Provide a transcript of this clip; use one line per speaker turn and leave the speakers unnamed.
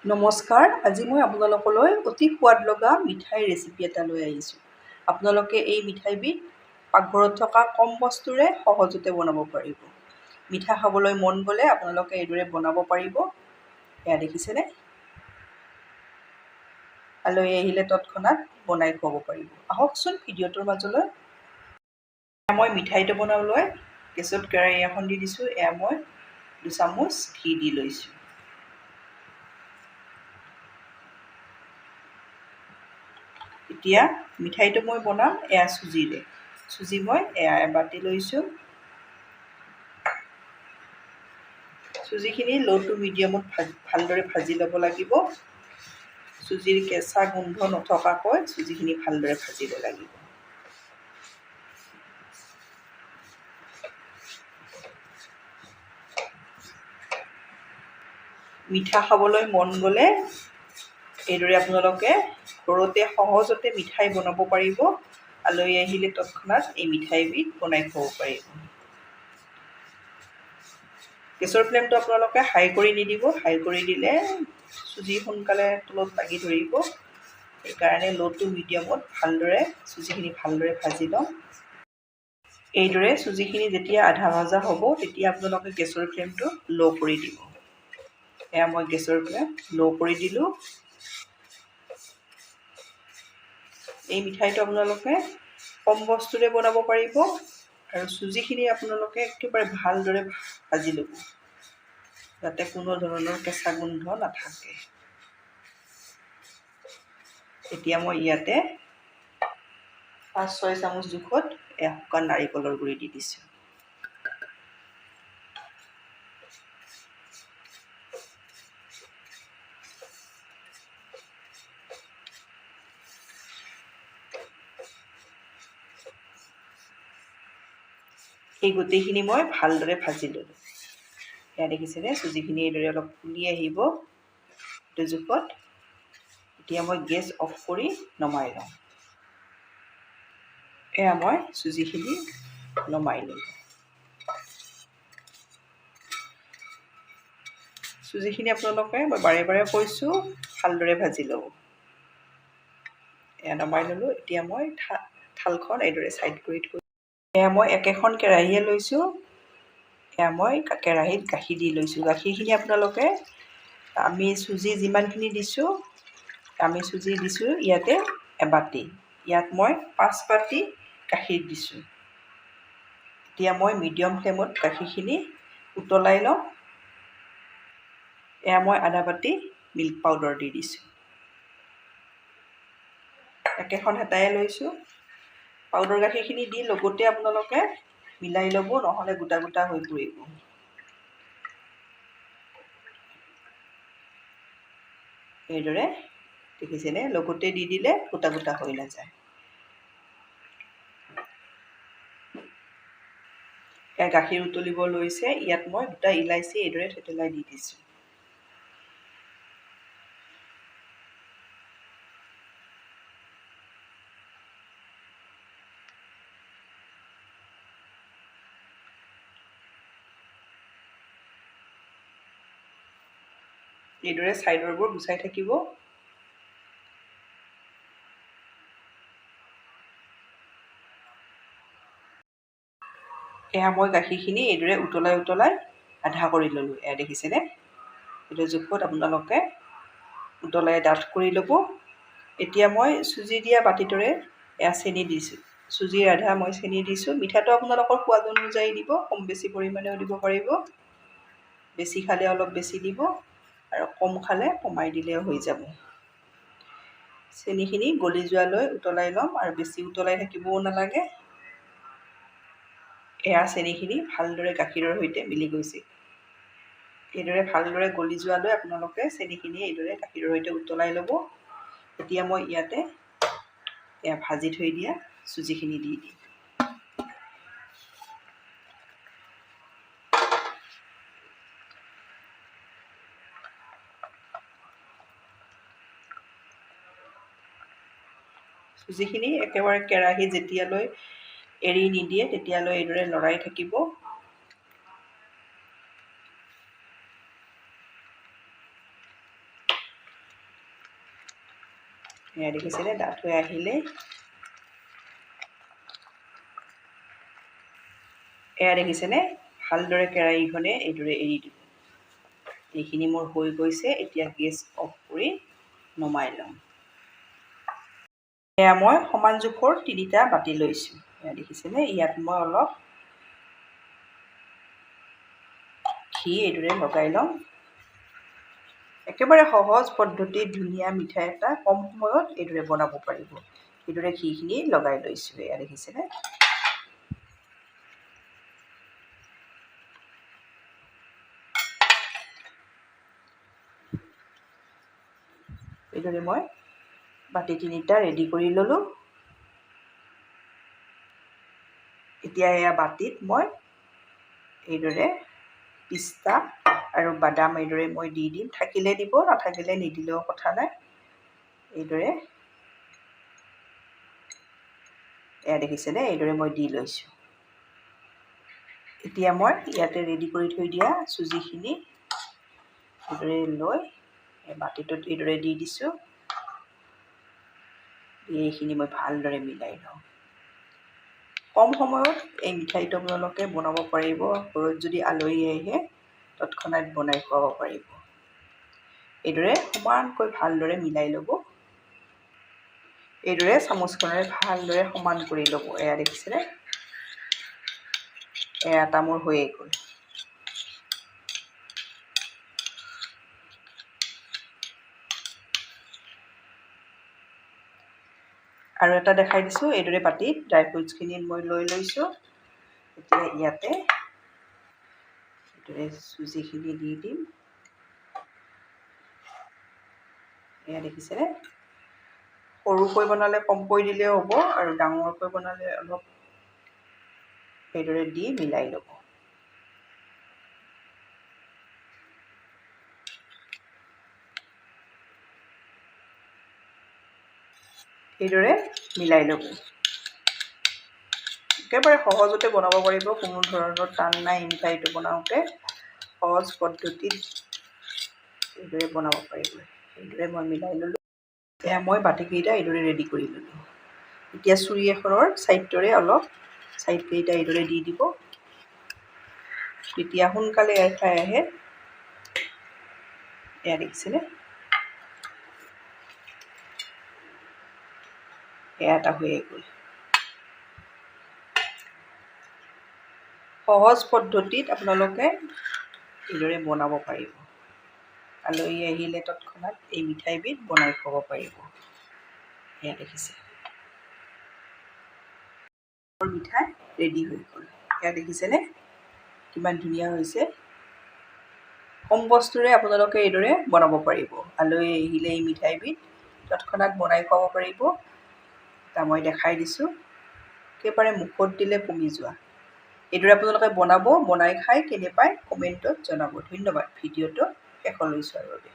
নমস্কাৰ, আজি মই আপোনালোকলৈ অতি সোৱাদ লগা মিঠাইৰ ৰেচিপি এটা লৈ আহিছোঁ। আপোনালোকে এই মিঠাইবিধ পাকঘৰত থকা কম বস্তুৰে সহজতে বনাব পাৰিব। মিঠা খাবলৈ মন গ'লে আপোনালোকে এইদৰে বনাব পাৰিব। এয়া দেখিছেনে? আলহী আহিলে তৎক্ষণাত বনাই খুৱাব পাৰিব। আহকচোন ভিডিঅ'টোৰ মাজলৈ। মই মিঠাইটো বনাবলৈ গেছত কেৰাহী এখন দি দিছোঁ। এয়া মই 2 চামুচ ঘি দি লৈছোঁ। এতিয়া মিঠাইটো মই বনাম এয়া চুজিৰে। চুজি মই এয়া এবাতি লৈছোঁ। চুজিখিনি ল' টু মিডিয়ামত ভালদৰে ভাজি ল'ব লাগিব। চুজিৰ কেঁচা গোন্ধ নথকাকৈ চুজিখিনি ভালদৰে ভাজিব লাগিব। মিঠা খাবলৈ মন গ'লে এইদৰে আপোনালোকে ঘৰতে সহজতে মিঠাই বনাব পাৰিব। আলহী আহিলে তৎক্ষণাত এই মিঠাইবিধ বনাই খুৱাব পাৰিব। গেছৰ ফ্লেমটো আপোনালোকে হাই কৰি নিদিব। হাই কৰি দিলে চুজি সোনকালে তলত লাগি ধৰিব। সেইকাৰণে ল' টু মিডিয়ামত ভালদৰে চুজিখিনি ভালদৰে ভাজি লওঁ। এইদৰে চুজিখিনি যেতিয়া আধা ভজা হ'ব তেতিয়া আপোনালোকে গেছৰ ফ্লেমটো ল' কৰি দিব। এয়া মই গেছৰ ফ্লেম ল' কৰি দিলোঁ। এই মিঠাইটো আপোনালোকে কম বস্তুৰে বনাব পাৰিব আৰু চুজিখিনি আপোনালোকে একেবাৰে ভালদৰে ভাজি ল'ব যাতে কোনো ধৰণৰ কেঁচা গোন্ধ নাথাকে। এতিয়া মই ইয়াতে 5-6 চামুচ জোখত শুকান নাৰিকলৰ গুড়ি দি দিছোঁ। এই গোটেইখিনি মই ভালদৰে ভাজি ল'লোঁ। এয়া দেখিছেনে চুজিখিনি এইদৰে অলপ ফুলি আহিব এইটো জোখত। এতিয়া মই গেছ অফ কৰি নমাই লওঁ। এয়া মই চুজিখিনি নমাই ল'লোঁ। চুজিখিনি আপোনালোকে মই বাৰে বাৰে কৈছোঁ ভালদৰে ভাজি ল'ব। এয়া নমাই ল'লোঁ। এতিয়া মই থালখন এইদৰে ছাইড কৰি থৈ এয়া মই একেখন কেৰাহীয়ে লৈছোঁ। এয়া মই কেৰাহীত গাখীৰ দি লৈছোঁ। গাখীৰখিনি আপোনালোকে আমি চুজি যিমানখিনি দিছোঁ ইয়াতে এবাতি। ইয়াত মই 5 বাতি গাখীৰ দিছোঁ। এতিয়া মই মিডিয়াম ফ্লেমত গাখীৰখিনি উতলাই লওঁ। এয়া মই আধা বাতি মিল্ক পাউডাৰ দি দিছোঁ। একেখন হেতাই লৈছোঁ। পাউডাৰ গাখীৰখিনি দি লগতে আপোনালোকে মিলাই ল'ব, নহ'লে গোটা গোটা হৈ পৰিব। এইদৰে দেখিছেনে লগতে দি দিলে গোটা গোটা হৈ নাযায়। এয়া গাখীৰ উতলিব লৈছে। ইয়াত মই 2টা ইলাচি এইদৰে থেতেলাই দি দিছোঁ। এইদৰে ছাইডৰবোৰ গুচাই থাকিব। এয়া মই গাখীৰখিনি এইদৰে উতলাই আধা কৰি ল'লোঁ। এয়া দেখিছেনে এইটো জোখত আপোনালোকে উতলাই ডাঠ কৰি ল'ব। এতিয়া মই চুজি দিয়া বাতিটোৰে এয়া চেনি দিছোঁ। চুজিৰ আধা মই চেনি দিছোঁ। মিঠাটো আপোনালোকৰ সোৱাদ অনুযায়ী দিব, কম বেছি পৰিমাণেও দিব পাৰিব। বেছি খালে অলপ বেছি দিব আৰু কম খালে কমাই দিলেও হৈ যাব। চেনিখিনি গলি যোৱালৈ উতলাই ল'ম আৰু বেছি উতলাই থাকিবও নালাগে। এয়া চেনিখিনি ভালদৰে গাখীৰৰ সৈতে মিলি গৈছে। এইদৰে ভালদৰে গলি যোৱালৈ আপোনালোকে চেনিখিনি এইদৰে গাখীৰৰ সৈতে উতলাই ল'ব। এতিয়া মই ইয়াতে এয়া ভাজি থৈ দিয়া চুজিখিনি দি দিম। চুজিখিনি একেবাৰে কেৰাহী যেতিয়ালৈ এৰি নিদিয়ে তেতিয়ালৈ এইদৰে লৰাই থাকিব। এয়া দেখিছেনে ডাঠ হৈ আহিলে এয়া দেখিছেনে ভালদৰে কেৰাহীখনে এইদৰে এৰি দিব এইখিনি মোৰ হৈ গৈছে এতিয়া গেছ অফ কৰি নমাই ল'ম এয়া মই সমান জোখৰ 3টা বাতি লৈছোঁ এয়া দেখিছেনে ইয়াত মই অলপ ঘি এইদৰে লগাই ল'ম একেবাৰে সহজ পদ্ধতিত ধুনীয়া মিঠাই এটা কম সময়ত এইদৰে বনাব পাৰিব এইদৰে ঘিখিনি লগাই লৈছোঁ এয়া দেখিছেনে এইদৰে মই বাতি 3টা ৰেডি কৰি ল'লোঁ এতিয়া এয়া বাতিত মই এইদৰে পিস্তা আৰু বাদাম এইদৰে মই দি দিম থাকিলে দিব নাথাকিলে নিদিলেও কথা নাই এইদৰে এয়া দেখিছেনে এইদৰে মই দি লৈছোঁ এতিয়া মই ইয়াতে ৰেডি কৰি থৈ দিয়া চুজিখিনি এইদৰে লৈ বাতিটোত এইদৰে দি দিছোঁ এইখিনি মই ভালদৰে মিলাই লওঁ কম সময়ত এই মিঠাইটো আপোনালোকে বনাব পাৰিব ঘৰত যদি আলহী আহে তৎক্ষণাত বনাই খুৱাব পাৰিব এইদৰে সমানকৈ ভালদৰে মিলাই ল'ব এইদৰে চামুচখনেৰে ভালদৰে সমান কৰি ল'ব এয়া দেখিছেনে এয়া এটা মোৰ হৈয়ে গ'ল আৰু এটা দেখাই দিছোঁ এইদৰে বাতিত ড্ৰাই ফ্ৰুটছখিনি মই লৈ লৈছোঁ এতিয়া ইয়াতে এইদৰে চুজিখিনি দি দিম এয়া দেখিছেনে সৰুকৈ বনালে কমকৈ দিলেও হ'ব আৰু ডাঙৰকৈ বনালে অলপ এইদৰে দি মিলাই ল'ব এইদৰে মিলাই ল'ব একেবাৰে সহজতে বনাব পাৰিব কোনো ধৰণৰ টান নাই এই মিঠাইটো বনাওঁতে সহজ পদ্ধতিত এইদৰে বনাব পাৰিব এইদৰে মই মিলাই ল'লোঁ এয়া মই বাতিকেইটা এইদৰে ৰেডি কৰি ল'লোঁ এতিয়া চুৰি এখনৰ ছাইডটোৰে অলপ ছাইডকেইটা এইদৰে দি দিব তেতিয়া সোনকালে এৰ খাই আহে এয়া দেখিছেনে এয়া এটা হৈয়ে গ'ল সহজ পদ্ধতিত আপোনালোকে এইদৰে বনাব পাৰিব আলহী আহিলে তৎক্ষণাত এই মিঠাইবিধ বনাই খুৱাব পাৰিব এয়া দেখিছে মিঠাই ৰেডি হৈ গ'ল এয়া দেখিছেনে কিমান ধুনীয়া হৈছে কম বস্তুৰে আপোনালোকে এইদৰে বনাব পাৰিব আলহী আহিলে এই মিঠাইবিধ তৎক্ষণাত বনাই খুৱাব পাৰিব এটা মই দেখাই দিছোঁ একেবাৰে মুখত দিলে কমি যোৱা এইদৰে আপোনালোকে বনাব বনাই খাই কেনে পায় কমেণ্টত জনাব ধন্যবাদ ভিডিঅ'টো শেষলৈ চোৱাৰ বাবে